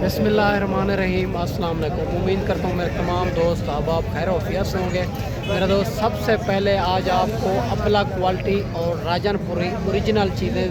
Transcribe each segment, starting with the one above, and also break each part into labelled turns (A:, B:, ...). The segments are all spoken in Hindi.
A: बिस्मिल्लाहिर्रहमानिर्रहीम। अस्सलाम वालेकुम। उम्मीद करता हूँ मेरे तमाम दोस्त आप खैर वफियत से होंगे। मेरे दोस्त, सबसे पहले आज आपको अबला क्वालिटी और राजनपुरी ओरिजिनल चीज़ें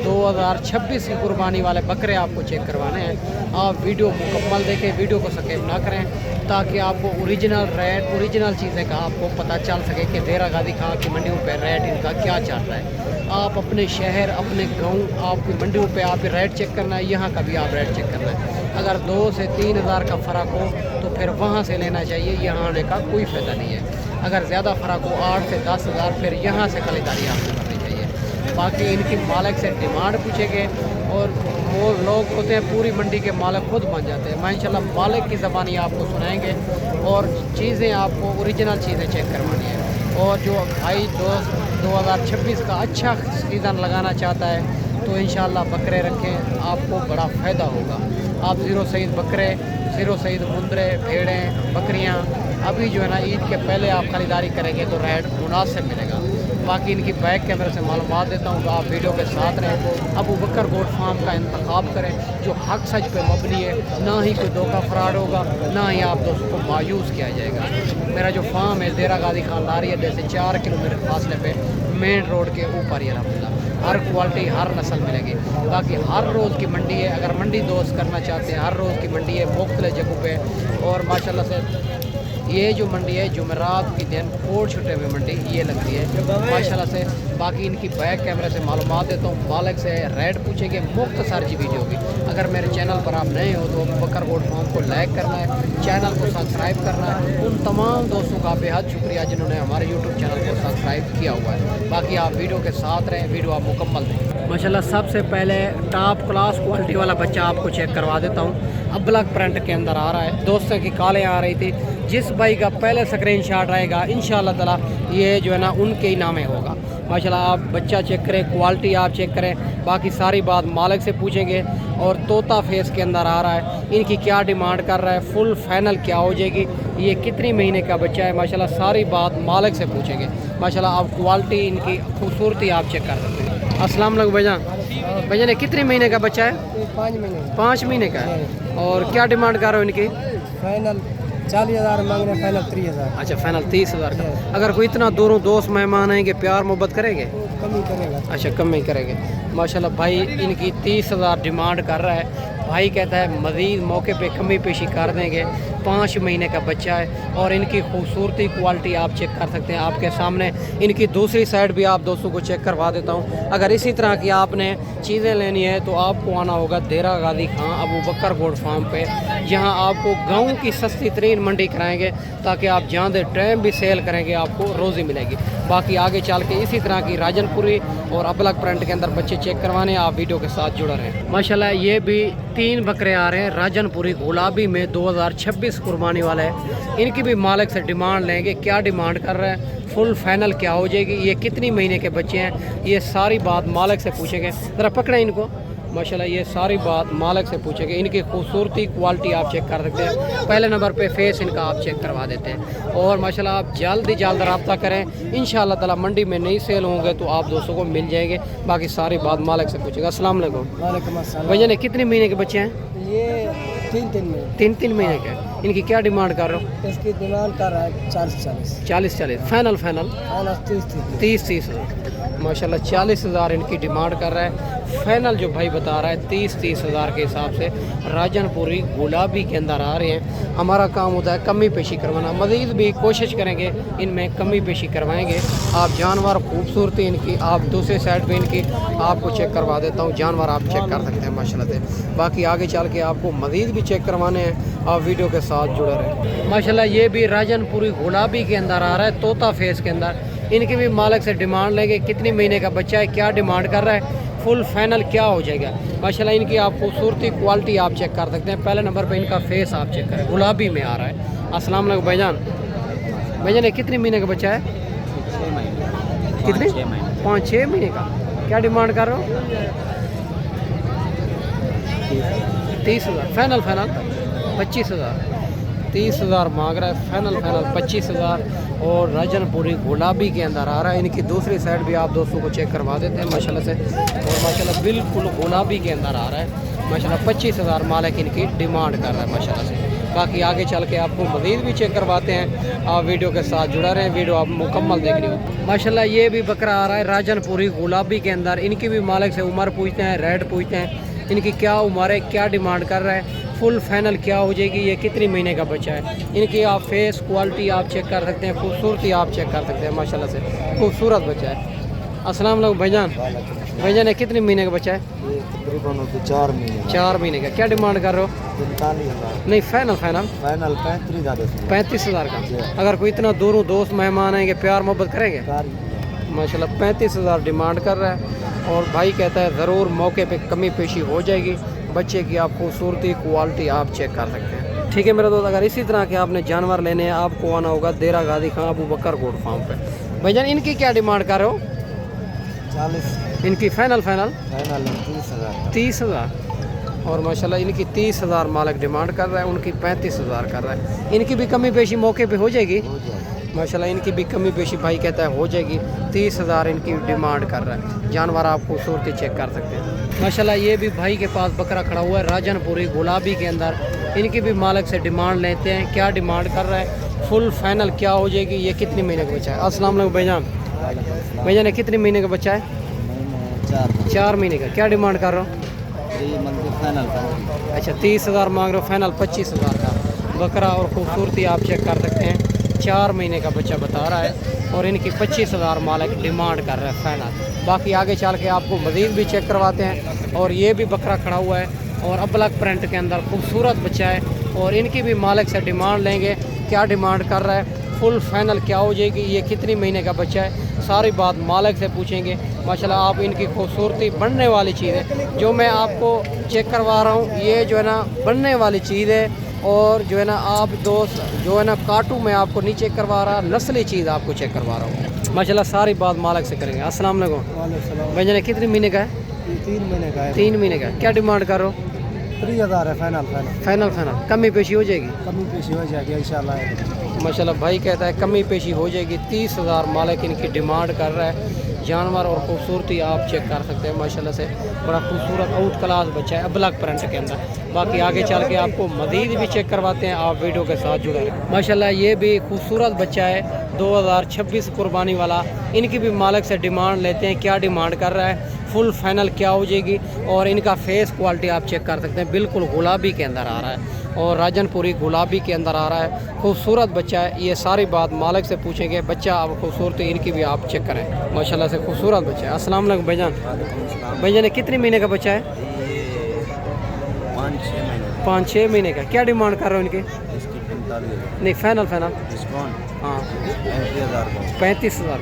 A: 2026 की कुर्बानी वाले बकरे आपको चेक करवाने हैं। आप वीडियो मुकम्मल देखें, वीडियो को स्किप ना करें, ताकि आपको ओरिजिनल रेट, ओरिजिनल चीज़ें का आपको पता चल सके कि देरा गादी खां की मंडियों पर रेट इनका क्या चल रहा है। आप अपने शहर, अपने गांव, आपकी मंडियों पे आप रेट चेक करना है, यहाँ का भी आप रेट चेक करना है। अगर 2 से 3 हज़ार का फ़र्क हो तो फिर वहाँ से लेना चाहिए, यहाँ आने का कोई फ़ायदा नहीं है। अगर ज़्यादा फ़र्क हो 8 से 10 हज़ार, फिर यहाँ से खरीदारी आपको करनी चाहिए। बाकी इनकी मालिक से डिमांड पूछेंगे और वो लोग होते हैं पूरी मंडी के मालिक खुद बन जाते हैं। मैं इंशाल्लाह मालिक की ज़बानी आपको सुनाएंगे और चीज़ें आपको ओरिजिनल चीज़ें चेक करवानी है। और जो भाई दोस्त 2026 का अच्छा सीज़न लगाना चाहता है तो इंशाल्लाह बकरे रखें, आपको बड़ा फ़ायदा होगा। आप ज़ीरो सईद बकरे, ज़ीरो सईद मुंदरे, भेड़ें, बकरियां अभी जो है ना ईद के पहले आप ख़रीदारी करेंगे तो रेट मुनासिब मिलेगा। बाकी इनकी बैक कैमरे से मालूमात देता हूँ, तो आप वीडियो के साथ रहें। अबू बकर गोट फार्म का इंतखाब करें जो हक सच पे मबनी है, ना ही कोई धोखा फ्रॉड होगा, ना ही आप दोस्तों को मायूस किया जाएगा। मेरा जो फार्म है देरा गादी खान लारी अड्डे से 4 किलोमीटर फासले पे मेन रोड के ऊपर ही अलहमदुलिल्लाह हर क्वालिटी, हर नस्ल मिलेगी। बाकी हर रोज़ की मंडी है, अगर मंडी दोस्त करना चाहते हैं हर रोज़ की मंडी है मुख्तलिफ जगहों पे। और माशाल्लाह से ये जो मंडी है जुमेरात के दिन कोट छुट्टे में मंडी ये लगती है माशाल्लाह से। बाकी इनकी बैक कैमरे से मालूमात देता हूँ, मालिक से रेट पूछेंगे, मुख्तसर जी वीडियो की। अगर मेरे चैनल पर आप नए हो तो बकर गोट फार्म को लाइक करना है, चैनल को सब्सक्राइब करना है। उन तमाम दोस्तों का बेहद शुक्रिया जिन्होंने हमारे यूट्यूब चैनल को सब्सक्राइब किया हुआ है। बाकी आप वीडियो के साथ रहें, वीडियो आप मुकम्मल दें। माशाल्लाह सबसे पहले टॉप क्लास क्वालिटी वाला बच्चा आपको चेक करवा देता हूँ। अबलग प्रिंट के अंदर आ रहा है, दोस्तों की कॉलें आ रही थी। जिस भाई का पहले स्क्रीनशॉट रहेगा इंशाल्लाह ताला ये जो है ना उनके ही नामे होगा। माशाल्लाह आप बच्चा चेक करें, क्वालिटी आप चेक करें, बाकी सारी बात मालिक से पूछेंगे। और तोता फेस के अंदर आ रहा है, इनकी क्या डिमांड कर रहा है, फुल फाइनल क्या हो जाएगी, ये कितनी महीने का बच्चा है, माशाल्लाह सारी बात मालिक से पूछेंगे। माशाल्लाह आप क्वालिटी, इनकी खूबसूरती आप चेक कर सकते हैं। अस्सलाम वालेकुम भाईजान। भाईजान ये कितने महीने का बच्चा है? 5 महीने का है। और क्या डिमांड कर रहे हो इनकी?
B: फाइनल 40,000 मांग रहे हैं, फाइनल 30,000।
A: अच्छा, फाइनल 30,000 का। अगर कोई इतना दूरों दोस्त मेहमान आएंगे, प्यार मोहब्बत करेंगे?
B: कम ही करेगा।
A: अच्छा, कम ही करेंगे। माशाल्लाह भाई इनकी 30,000 डिमांड कर रहा है। भाई कहता है मज़ीद मौके पे कमी पेशी कर देंगे। 5 महीने का बच्चा है और इनकी खूबसूरती, क्वालिटी आप चेक कर सकते हैं आपके सामने। इनकी दूसरी साइड भी आप दोस्तों को चेक करवा देता हूँ। अगर इसी तरह की आपने चीज़ें लेनी है तो आपको आना होगा देरा गादी खां अबू बकर गोट फार्म पे। यहाँ आपको गाँव की सस्ती तरीन मंडी कराएंगे ताकि आप जहाँ दे टाइम भी सेल करेंगे आपको रोज़ी मिलेगी। बाकी आगे चल के इसी तरह की राजनपुरी और अबलग प्रिंट के अंदर बच्चे चेक करवाने, आप वीडियो के साथ जुड़े रहें। माशाल्लाह ये भी 3 बकरे आ रहे हैं राजनपुरी गुलाबी में, 2026 कुर्बानी वाला है। इनकी भी मालिक से डिमांड लेंगे, क्या डिमांड कर रहे हैं, फुल फाइनल क्या हो जाएगी, ये कितनी महीने के बच्चे हैं, ये सारी बात मालिक से पूछेंगे। ज़रा पकड़ें इनको। माशाल्लाह ये सारी बात मालिक से पूछेंगे। इनकी खूबसूरती, क्वालिटी आप चेक कर सकते हैं। पहले नंबर पे फेस इनका आप चेक करवा देते हैं। और माशाल्लाह आप जल्द ही जल्द रब्ता करें, इंशाल्लाह ताला मंडी में नहीं सेल होंगे तो आप दोस्तों को मिल जाएंगे। बाकी सारी बात मालिक से पूछेगा। अस्सलाम वालेकुम।
B: वालेकुम अस्सलाम।
A: भैया ने कितने महीने के बच्चे हैं?
B: ये 3 में
A: 3 महीने के। इनकी क्या डिमांड कर रहे हो?
B: इसकी डिमांड कर रहा है 40
A: 40 फाइनल 30 माशाल्लाह 40,000 इनकी डिमांड कर रहा है। फाइनल जो भाई बता रहा है 30 हज़ार के हिसाब से राजनपुरी गुलाबी के अंदर आ रहे हैं। हमारा काम होता है कमी पेशी करवाना, मज़ीद भी कोशिश करेंगे इनमें कमी पेशी करवाएंगे। आप जानवर खूबसूरती इनकी, आप दूसरे साइड पे इनकी आपको चेक करवा देता हूँ, जानवर आप चेक कर सकते हैं माशाल्लाह से। बाकी आगे चल के आपको मज़ीद भी चेक करवाने हैं, आप वीडियो के साथ जुड़े रहें। माशाल्लाह ये भी राजनपुरी गुलाबी के अंदर आ रहा है, तोता फेस के अंदर। इनकी भी मालिक से डिमांड लेंगे, कितनी महीने का बच्चा है, क्या डिमांड कर रहा है, फुल फाइनल क्या हो जाएगा। माशाल्लाह इनकी आप खूबसूरती, क्वालिटी आप चेक कर सकते हैं। पहले नंबर पे इनका फेस आप चेक करें, गुलाबी में आ रहा है। अस्सलाम वालेकुम भाईजान। भाईजान ये कितने महीने का बच्चा है? कितने? 5-6 महीने का। क्या डिमांड कर रहे हो? 30,000 फाइनल 25,000। 30,000 मांग रहा है, फाइनल 25,000। और राजनपुरी गुलाबी के अंदर आ रहा है। इनकी दूसरी साइड भी आप दोस्तों को चेक करवा देते हैं माशाल्लाह से। और माशाल्लाह बिल्कुल गुलाबी के अंदर आ रहा है। माशाल्लाह 25,000 मालिक इनकी डिमांड कर रहा है माशाल्लाह से। बाकी आगे चल के आपको मज़ीद भी चेक करवाते हैं, आप वीडियो के साथ जुड़ा रहें, वीडियो आप मुकम्मल देखनी हो। माशाल्लाह ये भी बकरा आ रहा है राजनपुरी गुलाबी के अंदर। इनकी भी मालिक से उम्र पूछते हैं, रेट पूछते हैं, इनकी क्या उम्र है, क्या डिमांड कर रहा है, फुल फाइनल क्या हो जाएगी, ये कितनी महीने का बच्चा है। इनकी आप फेस क्वालिटी आप चेक कर सकते हैं, खूबसूरती आप चेक कर सकते हैं। माशाल्लाह से खूबसूरत बच्चा है। अस्सलाम वालेकुम भाईजान। भाईजान ये कितने महीने का बच्चा है?
B: तकरीबन 4 महीने।
A: 4 महीने का। क्या डिमांड कर रहे हो?
B: 45,000।
A: नहीं फाइनल फाइनल
B: फाइनल 35,000।
A: 35,000 का। अगर कोई इतना दूरों दोस्त मेहमान आएंगे प्यार मोहब्बत करेंगे? माशाल्लाह 35,000 डिमांड कर रहा है और भाई कहता है ज़रूर मौके पे कमी पेशी हो जाएगी। बच्चे की आप खूबसूरती क्वालिटी आप चेक कर सकते हैं। ठीक है मेरे दोस्त, अगर इसी तरह के आपने जानवर लेने हैं आपको आना होगा देरा गादी खां अबू बकर गोड फार्म पे। भाईजान इनकी क्या डिमांड कर रहे हो?
B: 40।
A: इनकी फाइनल फाइनल
B: 30,000।
A: 30,000 और माशाल्लाह इनकी 30,000 मालिक डिमांड कर रहा है, उनकी 35,000 कर रहा है। इनकी भी कमी पेशी मौके पे हो जाएगी माशाल्लाह। इनकी भी कमी पेशी भाई कहता है हो जाएगी। 30,000 इनकी डिमांड कर रहा है। जानवर आप खूबसूरती चेक कर सकते हैं माशाल्लाह। ये भी भाई के पास बकरा खड़ा हुआ है राजनपुरी गुलाबी के अंदर। इनकी भी मालिक से डिमांड लेते हैं, क्या डिमांड कर रहा है, फुल फाइनल क्या हो जाएगी, ये कितने महीने का बच्चा है। अस्सलाम वालेकुम भाईजान। भाईजान ये कितने महीने का बच्चा है? 4 महीने का। क्या डिमांड कर रहे हो?
B: फाइनल।
A: अच्छा 30,000 मांग रहे हो, फाइनल 25,000 का बकरा और खूबसूरती आप चेक कर सकते हैं। 4 महीने का बच्चा बता रहा है और इनकी 25,000 मालिक डिमांड कर रहा है फाइनल। बाकी आगे चल के आपको मज़ीद भी चेक करवाते हैं। और ये भी बकरा खड़ा हुआ है और अबलक प्रिंट के अंदर खूबसूरत बच्चा है और इनकी भी मालिक से डिमांड लेंगे, क्या डिमांड कर रहा है, फुल फाइनल क्या हो जाएगी, ये कितनी महीने का बच्चा है, सारी बात मालिक से पूछेंगे। माशाल्लाह आप इनकी खूबसूरती बनने वाली चीज़ है जो मैं आपको चेक करवा रहा हूँ, ये जो है ना बनने वाली चीज़ है। और जो है ना आप दोस्त जो है ना काटू मैं आपको नहीं चेक करवा रहा, नस्ली चीज़ आपको चेक करवा रहा हूँ माशाल्लाह। सारी बात मालिक से करेंगे। अस्सलाम वालेकुम। भाईजान कितने महीने का है?
B: 3 महीने का है।
A: 3 महीने का। क्या डिमांड कर रहे हो?
B: 30,000 है फाइनल।
A: फाइनल कमी पेशी हो जाएगी?
B: कमी पेशी हो जाएगी इंशाल्लाह।
A: माशाल्लाह भाई कहता है कमी पेशी हो जाएगी। 30,000 मालिक इनकी डिमांड कर रहा है। जानवर और खूबसूरती आप चेक कर सकते हैं माशाल्लाह से। बड़ा खूबसूरत आउट क्लास बच्चा है अबलक प्रिंट के अंदर। बाकी आगे चल के आपको मज़ीद भी चेक करवाते हैं, आप वीडियो के साथ जुड़े रहें। माशाल्लाह ये भी खूबसूरत बच्चा है 2026 कुर्बानी वाला। इनकी भी मालिक से डिमांड लेते हैं, क्या डिमांड कर रहा है, फुल फाइनल क्या हो जाएगी। और इनका फेस क्वालिटी आप चेक कर सकते हैं, बिल्कुल गुलाबी के अंदर आ रहा है और राजनपुरी गुलाबी के अंदर आ रहा है। खूबसूरत बच्चा है। ये सारी बात मालिक से पूछेंगे। बच्चा अब खूबसूरती इनकी भी आप चेक करें माशाल्लाह से खूबसूरत बच्चा है। अस्सलाम वालेकुम भाईजान। भाईजान कितने महीने का बच्चा है? 5-6 महीने का। क्या डिमांड कर रहे हो इनकी? नहीं फाइनल हाँ 35,000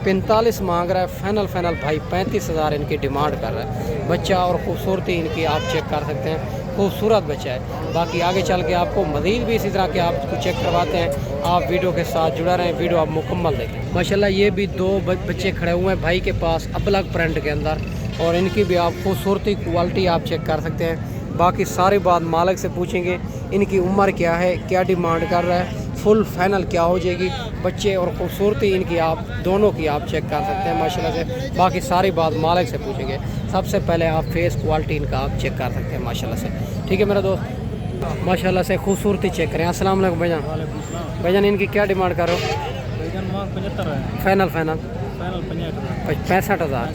A: 45 मांग रहा है। फाइनल भाई 35,000 इनकी डिमांड कर रहा है। बच्चा और खूबसूरती इनकी आप चेक कर सकते हैं, खूबसूरत बच्चा है। बाकी आगे चल के आपको मज़ीद भी इसी तरह के आपको चेक करवाते हैं, आप वीडियो के साथ जुड़ा रहें, वीडियो आप मुकम्मल देखें। माशाल्लाह ये भी 2 बच्चे खड़े हुए हैं भाई के पास अबलक प्रिंट के अंदर और इनकी भी आप खूबसूरती क्वालिटी आप चेक कर सकते हैं। बाकी सारी बात मालिक से पूछेंगे, इनकी उम्र क्या है, क्या डिमांड कर रहा है, फुल फाइनल क्या हो जाएगी। बच्चे और खूबसूरती इनकी आप दोनों की आप चेक कर सकते हैं माशाल्लाह से। बाकी सारी बात मालिक से पूछेंगे। सबसे पहले आप फेस क्वालिटी इनका आप चेक कर सकते हैं माशाल्लाह से। ठीक है मेरा दोस्त, माशाल्लाह से खूबसूरती चेक करें। अस्सलाम वालेकुम भाईजान। भाईजान इनकी क्या डिमांड कर रहे हो?
B: 75 है।
A: फाइनल
B: 65,000।
A: 65,000।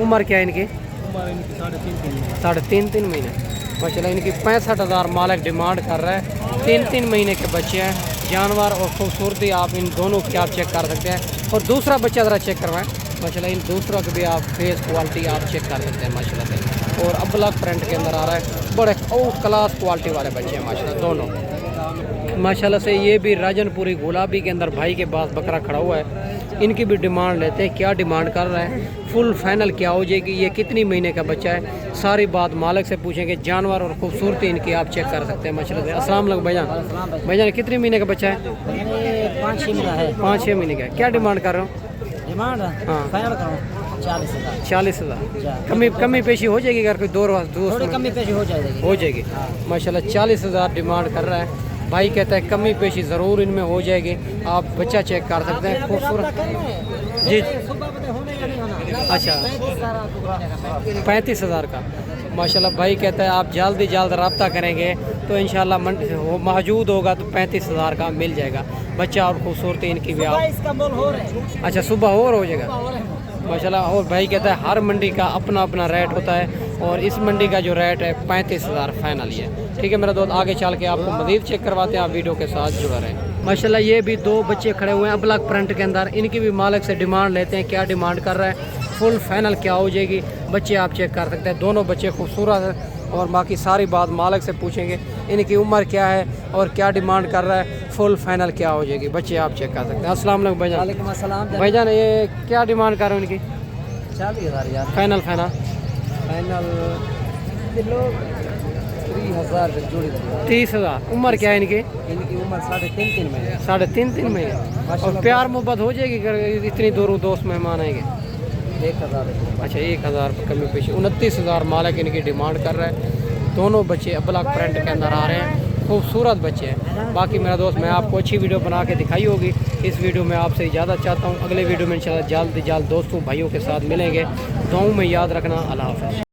A: उम्र क्या है इनकी? 3.5 महीने। माशाल्लाह इनकी 65,000 मालिक डिमांड कर रहा है। 3 महीने के बच्चे हैं। जानवर और खूबसूरती आप इन दोनों की आप चेक कर सकते हैं। और दूसरा बच्चा ज़रा चेक करवाएं माशाल्लाह। इन दूसरा की भी आप फेस क्वालिटी आप चेक कर सकते हैं माशाल्लाह से। और अबलक प्रिंट के अंदर आ रहा है, बड़े आउट क्लास क्वालिटी वाले बच्चे हैं माशाल्लाह दोनों माशाल्लाह से। ये भी राजनपुरी गुलाबी के अंदर भाई के पास बकरा खड़ा हुआ है। इनकी भी डिमांड लेते हैं, क्या डिमांड कर रहा है, फुल फाइनल क्या हो जाएगी, ये कितनी महीने का बच्चा है, सारी बात मालिक से पूछेंगे। जानवर और खूबसूरती इनकी आप चेक कर सकते हैं माशाल्लाह से। अस्सलाम वालेकुम भाईजान। भाईजान कितने महीने का बच्चा है? 5-6 महीने का। क्या डिमांड कर रहे हो?
B: डिमांड
A: हाँ
B: 40,000।
A: कमी पेशी हो जाएगी अगर कोई
B: थोड़ी कमी पेशी हो
A: जाएगी माशाल्लाह। 40,000 डिमांड कर रहा है भाई, कहता है कमी पेशी ज़रूर इनमें हो जाएगी। आप बच्चा चेक कर सकते हैं, खूबसूरत जी। अच्छा 35,000 का माशाल्लाह भाई कहता है आप जल्द जल्द रब्ता करेंगे तो इंशाल्लाह वो मौजूद होगा तो 35,000 का मिल जाएगा बच्चा। और खूबसूरती इनकी भी आप
B: इसका मोल हो रहा है।
A: अच्छा सुबह और हो जाएगा माशाल्लाह। और भाई कहता है हर मंडी का अपना अपना रेट होता है और इस मंडी का जो रेट है 35,000 फाइनल ही है। ठीक है मेरा दोस्त, आगे चल के आपको मज़ीद चेक करवाते हैं, आप वीडियो के साथ जुड़ा रहें। माशाल्लाह ये भी 2 बच्चे खड़े हुए हैं ब्लैक प्रिंट के अंदर, इनकी भी मालिक से डिमांड लेते हैं, क्या डिमांड कर रहा है, फुल फाइनल क्या हो जाएगी। बच्चे आप चेक कर सकते हैं, दोनों बच्चे खूबसूरत हैं और बाकी सारी बात मालिक से पूछेंगे, इनकी उम्र क्या है और क्या डिमांड कर रहा है, फुल फाइनल क्या हो जाएगी। बच्चे आप चेक कर सकते हैं। अस्सलाम वालेकुम भाईजान।
B: वालेकुम अस्सलाम।
A: भाईजान ये क्या डिमांड कर रहे हैं इनकी?
B: 40,000 यार।
A: फाइनल फाइनल
B: फाइनल किलो 30,000 जोड़ी।
A: 30,000। उम्र क्या है इनकी?
B: इनकी उम्र 3.5 महीने।
A: 3.5 महीने। और प्यार मोहब्बत हो जाएगी इतनी दूर दोस्त मेहमान आएंगे?
B: 1,000।
A: अच्छा 1,000 कमी पेशी। 29,000 मालिक इनकी डिमांड कर रहा है। दोनों बच्चे ब्लैक प्रिंट के अंदर आ रहे हैं, खूबसूरत बच्चे हैं। बाकी मेरा दोस्त मैं आपको अच्छी वीडियो बना के दिखाई होगी। इस वीडियो में आपसे इजाज़त चाहता हूँ, अगले वीडियो में इंशाल्लाह जल्द दोस्तों भाइयों के साथ मिलेंगे। दुआओं में याद रखना। अल्लाह हाफ़िज़।